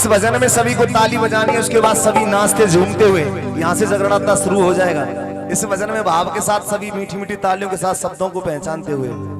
इस भजन में सभी को ताली बजानी है, उसके बाद सभी नाचते झूमते हुए यहाँ से जगराता शुरू हो जाएगा। इस भजन में भाव के साथ सभी मीठी मीठी तालियों के साथ शब्दों को पहचानते हुए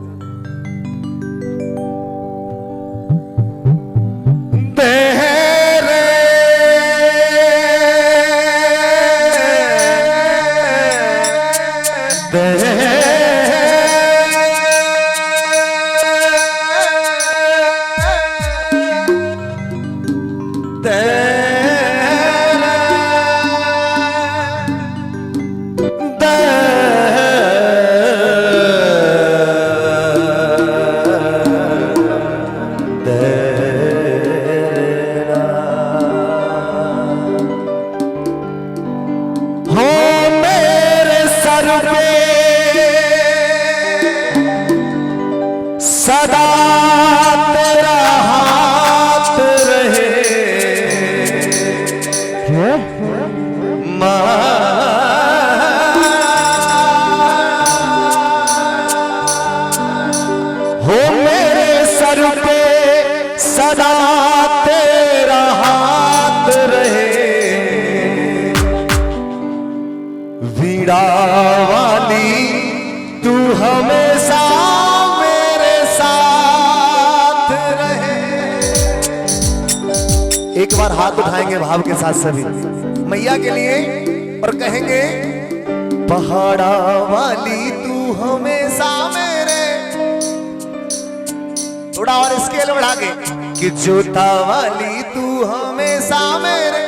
सदा तेरा हाथ रहे हो मेरे सर पे सदा तेरा हाथ रहे, वीणा वाली तू हमेशा एक बार हाथ उठाएंगे भाव के साथ सभी मैया के लिए और कहेंगे पहाड़ा वाली तू हमेशा मेरे, थोड़ा और स्केल बढ़ा के कि जोता वाली तू हमेशा मेरे।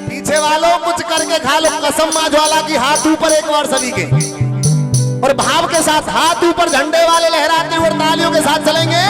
पीछे वालों कुछ करके खा लो कसम माँ ज्वाला की, हाथ ऊपर एक बार सभी के और भाव के साथ हाथ ऊपर झंडे वाले लहराते हुए तालियों के साथ चलेंगे।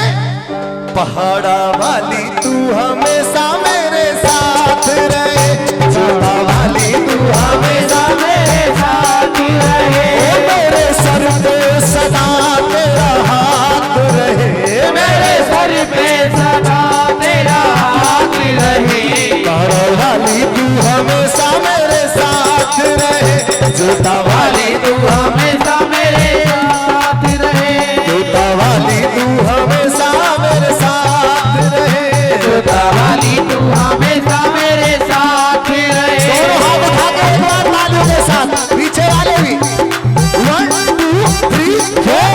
पहाड़ा वाली तू हमेशा मेरे साथ रहे, जोता वाली तू हमेशा मेरे साथ रहे, मेरे सर पे सदा तेरा हाथ रहे, मेरे सर पे सदा तेरा हाथ रहे, पहाड़ा वाली तू हमेशा मेरे साथ रहे, जोता वाली तू हमेशा मेरे साथ रहे, जोता वाली तू हमेशा मेरे साथ रहे, जोता वाली तू हमेशा मेरे साथ रहे। दोनों हाथ उठा के एक बार तालियों के साथ पीछे वाले भी 1 2 3 4।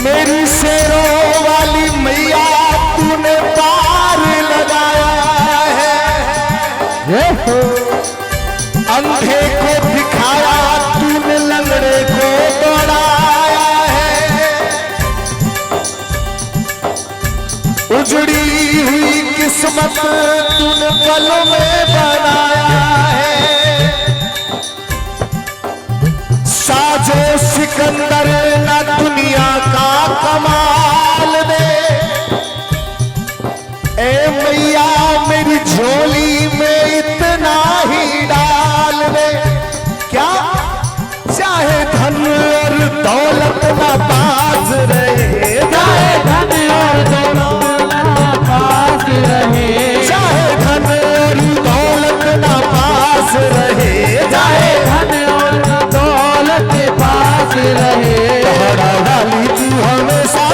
मेरी शेरों वाली मैया तूने पार लगाया है, अंधे को दिखाया तूने लंगड़े को दौड़ाया है, उजड़ी हुई किस्मत तूने पलों में बनाया है, साजो सिकंदर ना दुनिया का कमाल दे, ए मैया मेरी झोली में इतना ही डाल दे, क्या चाहे धन और दौलत ना पास रहे, चाहे धन और दौलत ना पास रहे, चाहे धन और दौलत ना पास रहे, चाहे धन और दौलत पास रहे, पहाड़ा वाली तू हमेशा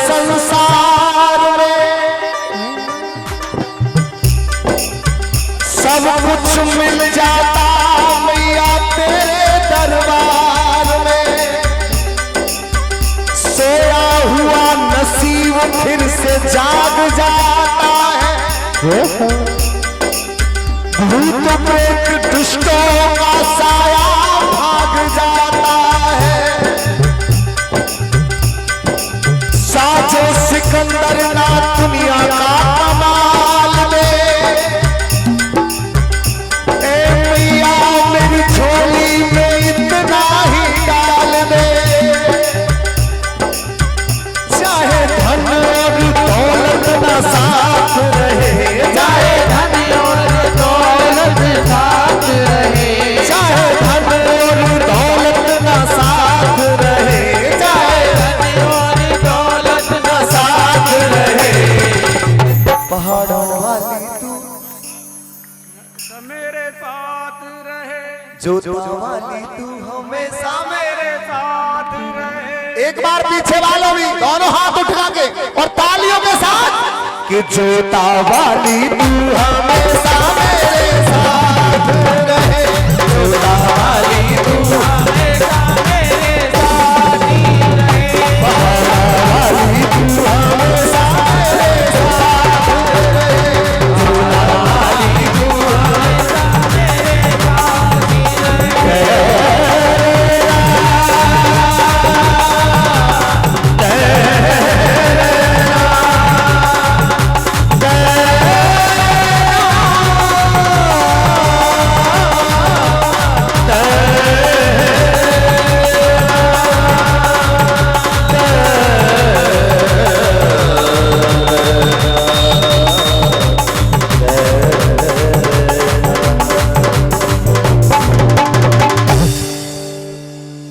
संसार में सब कुछ मिल जाता मैया तेरे दरबार में। सोया हुआ नसीब फिर से जाग जाता है। भूत प्रेत दुष्टों का साया भाग जाता है। साजो सिकंदर ना दुनिया का कमाल में। ए मैया मेरी झोली में इतना ही डाल दे। चाहे धन और दौलत ना साथ रहे, चाहे धन और दौलत साथ रहे, चाहे धन और दौलत ना साथ रहे, चाहे धन और दौलत ना साथ रहे। पहाड़ों वाली तू मेरे साथ रहे, जोता वाली तू हमेशा मेरे साथ रहे। एक बार पीछे वालों भी दोनों हाथ उठा के और तालियों के साथ कि जोता वाली तू हमेशा मेरे साथ रहे, जोता वाली तू हमेशा मेरे साथ ही रहे। पहाड़ा वाली तू हमेशा मेरे साथ रहे, जोता वाली तू हमेशा मेरे साथ ही रहे।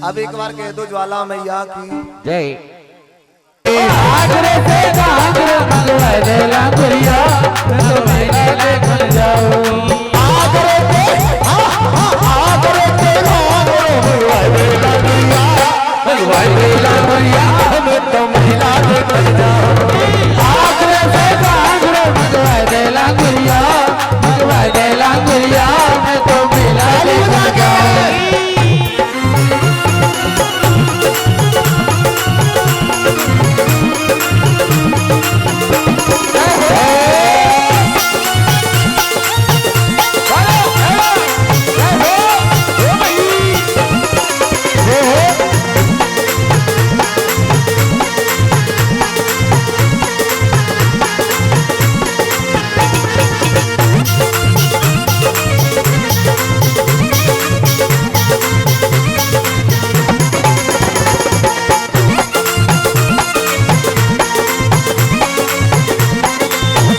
अब एक बार कह दो ज्वाला मैया की जय। आगरे से आगरे मंगवाए दे लांगुरिया, तो मैंने देखन जाऊं। आगरे पे आगरे पे मंगवाए दे लांगुरिया, मंगवाए दे लांगुरिया, हमें तो महिला देखन जाऊं। आगरे से आगरे मंगवाए दे लांगुरिया, मंगवाए दे लांगुरिया, मैं तो मिला देखन जाऊं।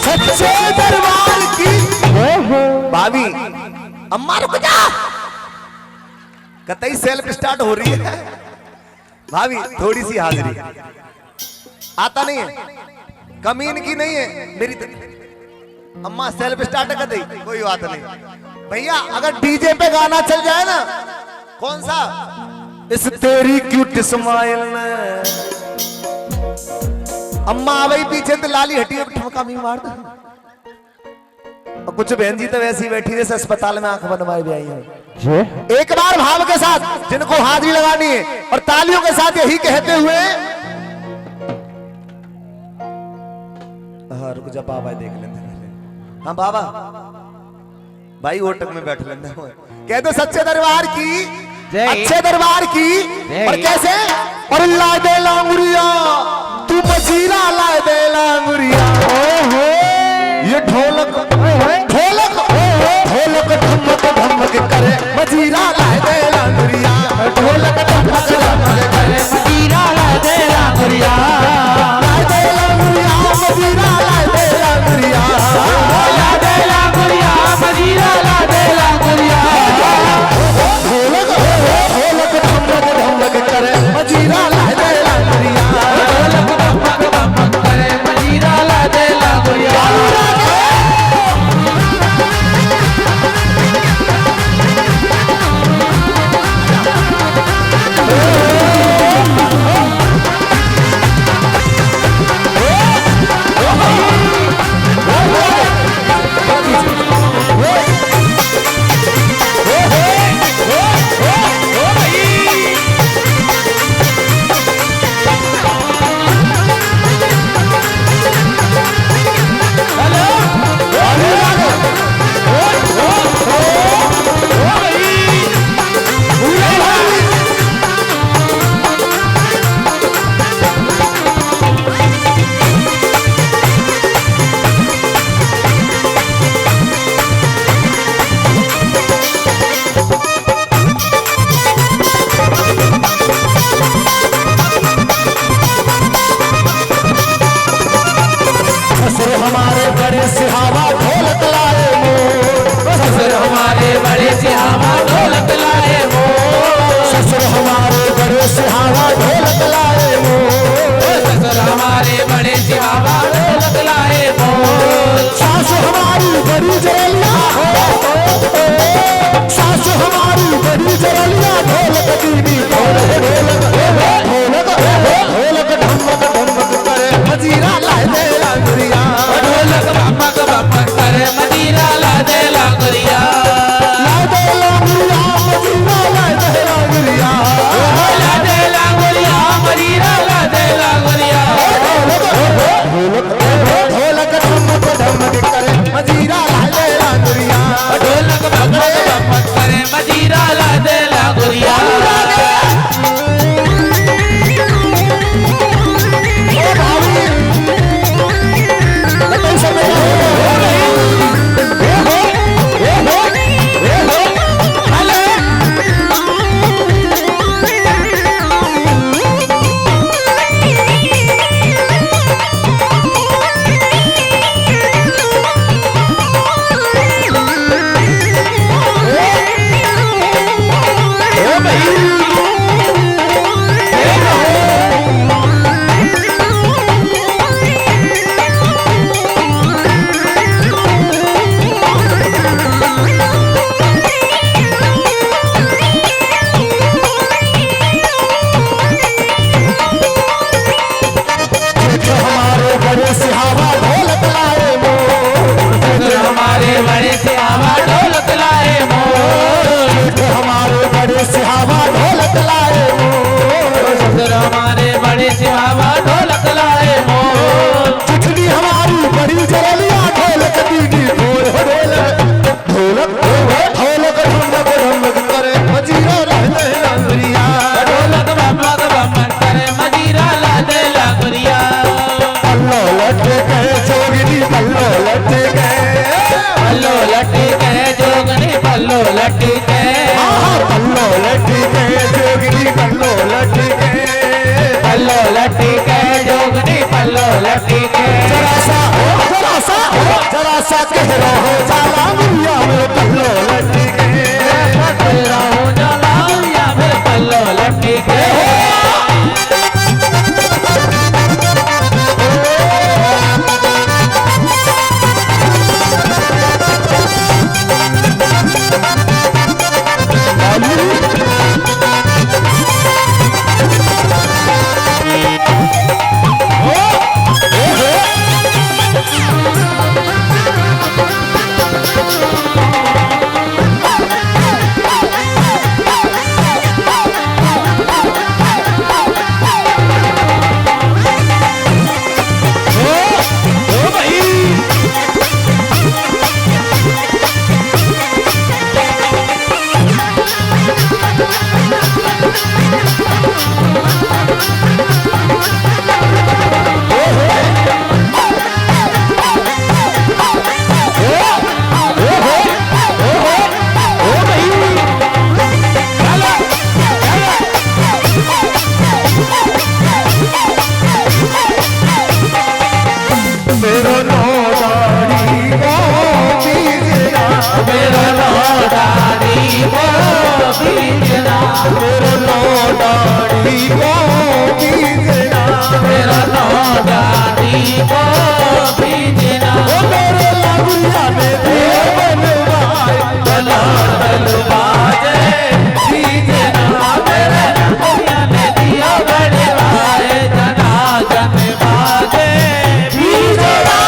सच्चे दरबार की भाभी अम्मा रुक जा, कतई सेल्फ स्टार्ट हो रही है। भाभी थोड़ी सी हाजिरी आता नहीं है, कमीन की नहीं है मेरी अम्मा सेल्फ स्टार्ट कर दी, कोई बात नहीं। भैया अगर डीजे पे गाना चल जाए ना, कौन सा इस तेरी क्यूट स्माइल ने अम्मा आवई पीछे तो लाली हटी है, ठमका भी मार दे। और कुछ बहन जी तो वैसी बैठी जैसे अस्पताल में आंख बनवाए भी आई है। एक बार भाव के साथ जिनको हाजिरी लगानी है और तालियों के साथ यही कहते हुए रुक जा बाबा देख लेते पहले। हाँ बाबा भाई ओटक में बैठ लेते कह दो सच्चे दरबार की, अच्छे दरबार की। और कैसे और ला दे लांगुरिया तू मजीरा, ला दे लांगुरिया। ये ढोलक ढोलक ढोलक धमक धमक करे मजीरा, ला दे लांगुरिया। ढोलक धमक धमक करे मजीरा, ला दे लांगुरिया, ला दे लांगुरिया मजीरा, ला दे लांगुरिया, ला दे लांगुरिया, मजीरा, ला दे लांगुरिया। ढोलक ढोलक धमक धमक करे मजीरा, ला दे लांगुरिया। ढोलक धमक धमक हमारे बड़े सिहावा ढोलक लाए मोर, ससुर हमारे बड़े सिहावा ढोलक लाए मोर, ससुर हमारे बड़े सिहावा ढोलक लाए मोर, ससुर हमारे बड़े सिहावा ढोलक लाए मोर, सासु हमारी बड़ी जरलिया, सासु हमारी बड़ी जरलिया ढोलक दीदी ढोलक ढोलक ढोलक ढमक ढमक करे मजीरा लाए दे लांगुरिया, ढोलक बमक बमक करे मजीरा ला दे लांगुरिया, लाए दे लांगुरिया मजीरा लाए दे लांगुरिया, ला दे लांगुरिया मजीरा ला दे लांगुरिया, ढोलक ढमक ढमक करे मजीरा लाए दे लांगुरिया, ढोलक बमक बमक करे मजीरा ला दे लांगुरिया, हमारे बड़े सिहावा ढोलक लाए मोर, ससुर हमारे बड़े सिहावा ढोलक लाए मोर, हमारे बड़े सिहावा ढोलक लाए मोर, ससुर हमारे बड़े सिहावा ढोलक लाए मोर, चिठनी हमारी बड़ी जरलिया ढोलक दीदी ढोल ढोलक ढोलक ढोलक ढमक ढमक करे मजीरा रहते लांगुरिया, ढोलक बमक बमक करे मजीरा ला दे लांगुरिया, पल्लो लटे गए जोगिनी पल्लो लटे गए, पल्लो लटी के जोगनी पल्लो लटी के, पल्लो लटे गए जोगिनी पल्लो लटे गए, पल्लो लटी के जोगनी पल्लो लटी के, जरा सा कह रहो जाला मुरिया में पल्लो लटे गए, तेरा हूँ जलाऊं या फिर पल्लो लटी के, मेरो नौदारी को बीजना, मेरो नौदारी को बीजना, मेरो नौदारी को बीजना, मेरो नौदारी को बीजना, मेरे लांगुरिया में देव बनवाए, बना बलवाजे बीजना, मेरे नौकरिया ने दिया बनवाए, जना जन बाजे बीजना,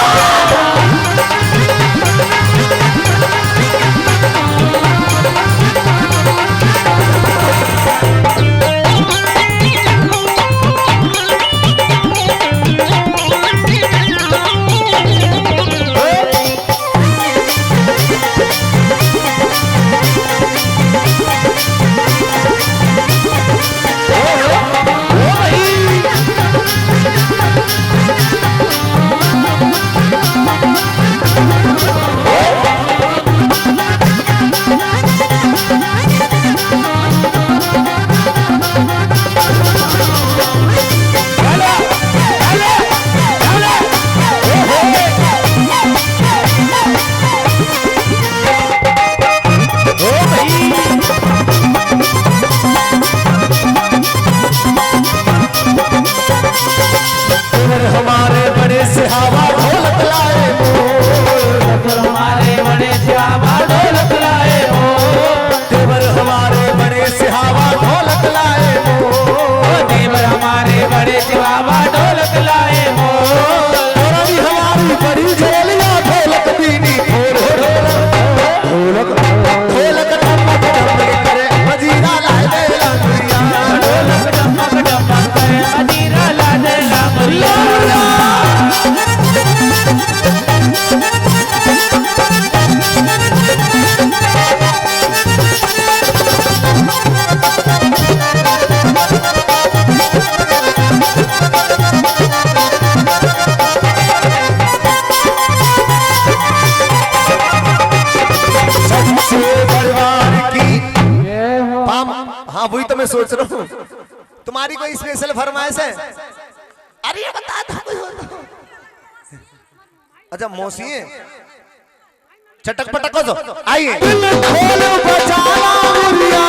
फरमाइश है? अरे ये बता दो कोई हो तो। अच्छा मौसी है, चटक पटक हो तो आइए। खोल बचाला मुरिया,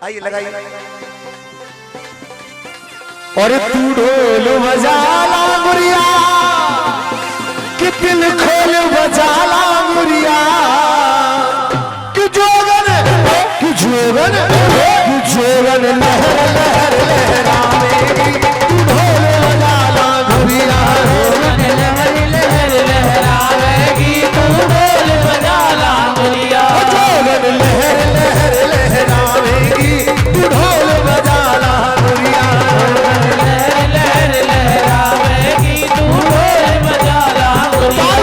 आइए लगाइए। और तू ढोल बजाला मुरिया, कि दिल खोल बजाला मुरिया, कि जोगन लहर लहर लहरावेगी, तू ढोल बजाला मुरिया, लहर लहर लहरावेगी, तू ढोल बजाला मुरिया। जोगन लहर लहर लहरावेगी, तू ढोल बजाला मुरिया। लहर लहर लहरावेगी, तू ढोल बजाला मुरिया।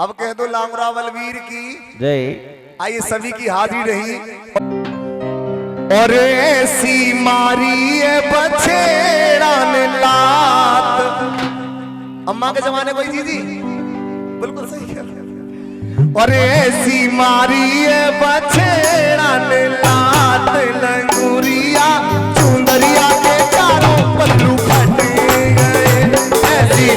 अब कह दो लामरा बलवीर की जय। आइए सभी की हाजिरी रही। और ऐसी मारी है बछेड़ा ने लात। अम्मा के जमाने कोई जी बिल्कुल सही है। और ऐसी मारी है बछेड़ा ने लात लंगूरिया चुंदरिया के चारों पल्लू फट गए। ऐसी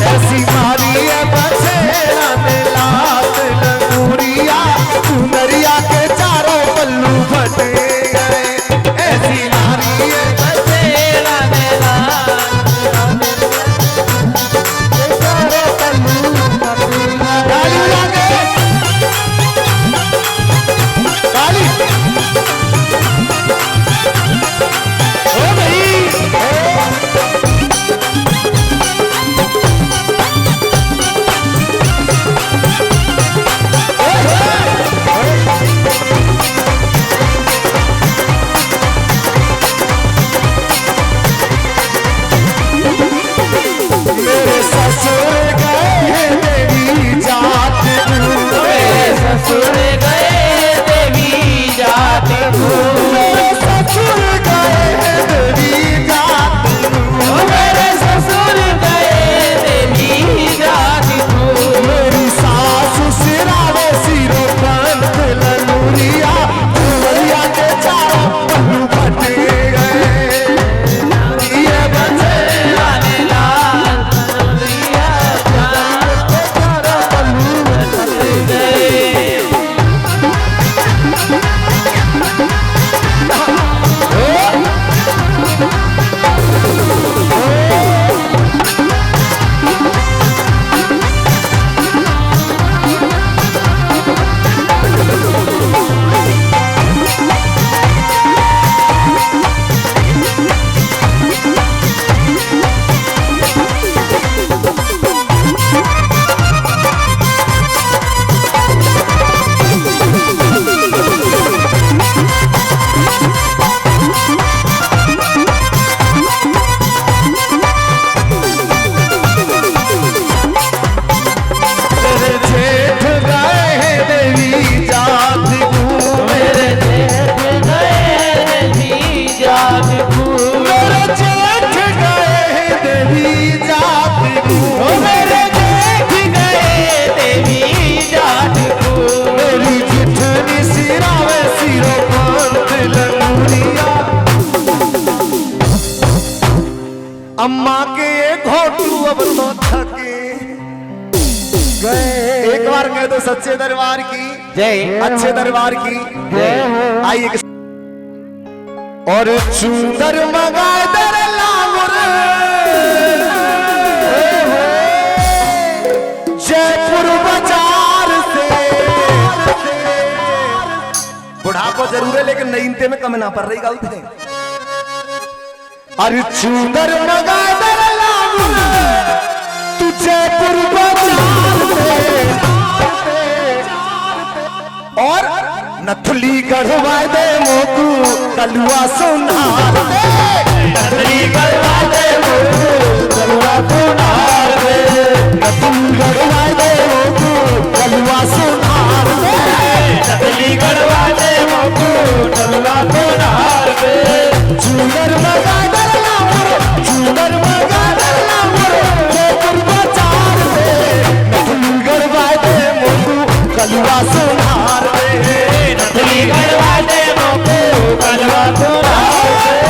ऐसी मारी है बछेड़ा ने लात लंगूरिया चुंदरिया के चारों पल्लू फट गए। ऐसी मारी है बसेरा ने ताली बजा के ताली ओ भाई मेरे ससुर गए देवी जात ससुर गए देवी जात मेरे ससुर गए देवी जात मेरे ससुर गए देवी जात मेरी सासु सिरावे सिरो पंथ ललूरिया चुनरिया के चारों पल्लू फट गए। ये बसेरा ने लाल दिया चारों पल्लू फट गए। मेरे जेठ गए देवी जात मेरे जेठ गए देवी जात मेरे जेठ गए देवी जात मेरे जेठ गए देवी जात मेरी जिठनी सिरावे सिरो पंथ ललूरिया। अम्मा के ये घोटू अब तो थके गए। एक बार कह दो सच्चे दरबार की जय। अच्छे दरबार की जय। आइए और चुंदर मगाए दर लामुर जयपुर बाजार से। बुढ़ापा जरूर है लेकिन नईनते में कम ना पड़ रही गलत है। अरे चुंदर मगाए दर लामुर तू जयपुर बाजार से। और नथुली गढ़वाए दे मोकू कलुआ सुनार दे। नथुली गढ़वाए दे मोकू कलुआ सुनार दे। नथुली गढ़वाए दे मोकू कलुआ सुनार दे। नथुली गढ़वाए दे मोकू कलुआ सुनार दे। चुनर मगा दर लामुर चुनर मगा दर लामुर जयपुर बाजार दे। नथुली गढ़वाए दे मोकू कलुआ सुनार दे। नथुली गढ़वा दे मोकू कलवा सुनार दे।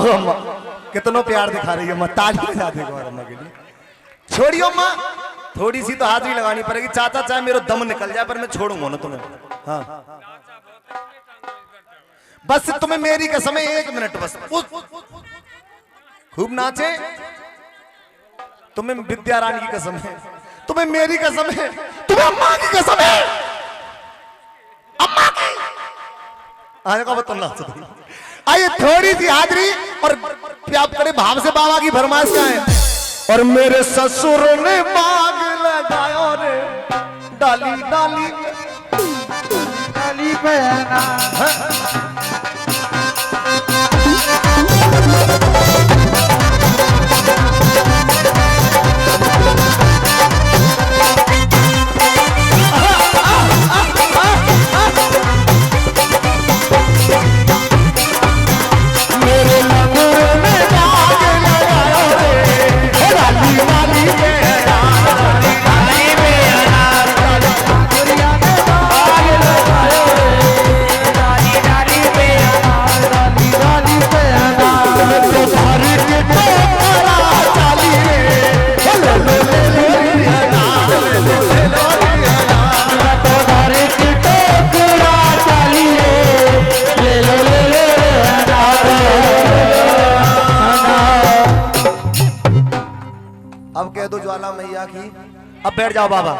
लो अम्मा, कितनो प्यार दिखा रही है अम्मा, ताली बजा दे गौर अम्मा के लिए। छोड़ियो अम्मा, थोड़ी सी तो हाजिरी लगानी पड़ेगी। चाचा चाहे मेरा दम निकल जाए पर मैं छोड़ूंगा ना तुम्हें। हाँ बस तुम्हें मेरी कसम है, 1 मिनट बस। खूब नाचे। तुम्हें विद्या रानी की कसम है, तुम्हें मेरी कसम है, तुम्हें अम्मा की कसम है, अम्मा की। आने का तुम नाचो। आइए थोड़ी सी हाजिरी और आप करे भाव से बाबा की फरमाइश क्या है। और मेरे ससुर ने मांग लगायो रे डाली डाली डाली बहना अब कह दो ज्वाला मैया की। अब बैठ जाओ बाबा।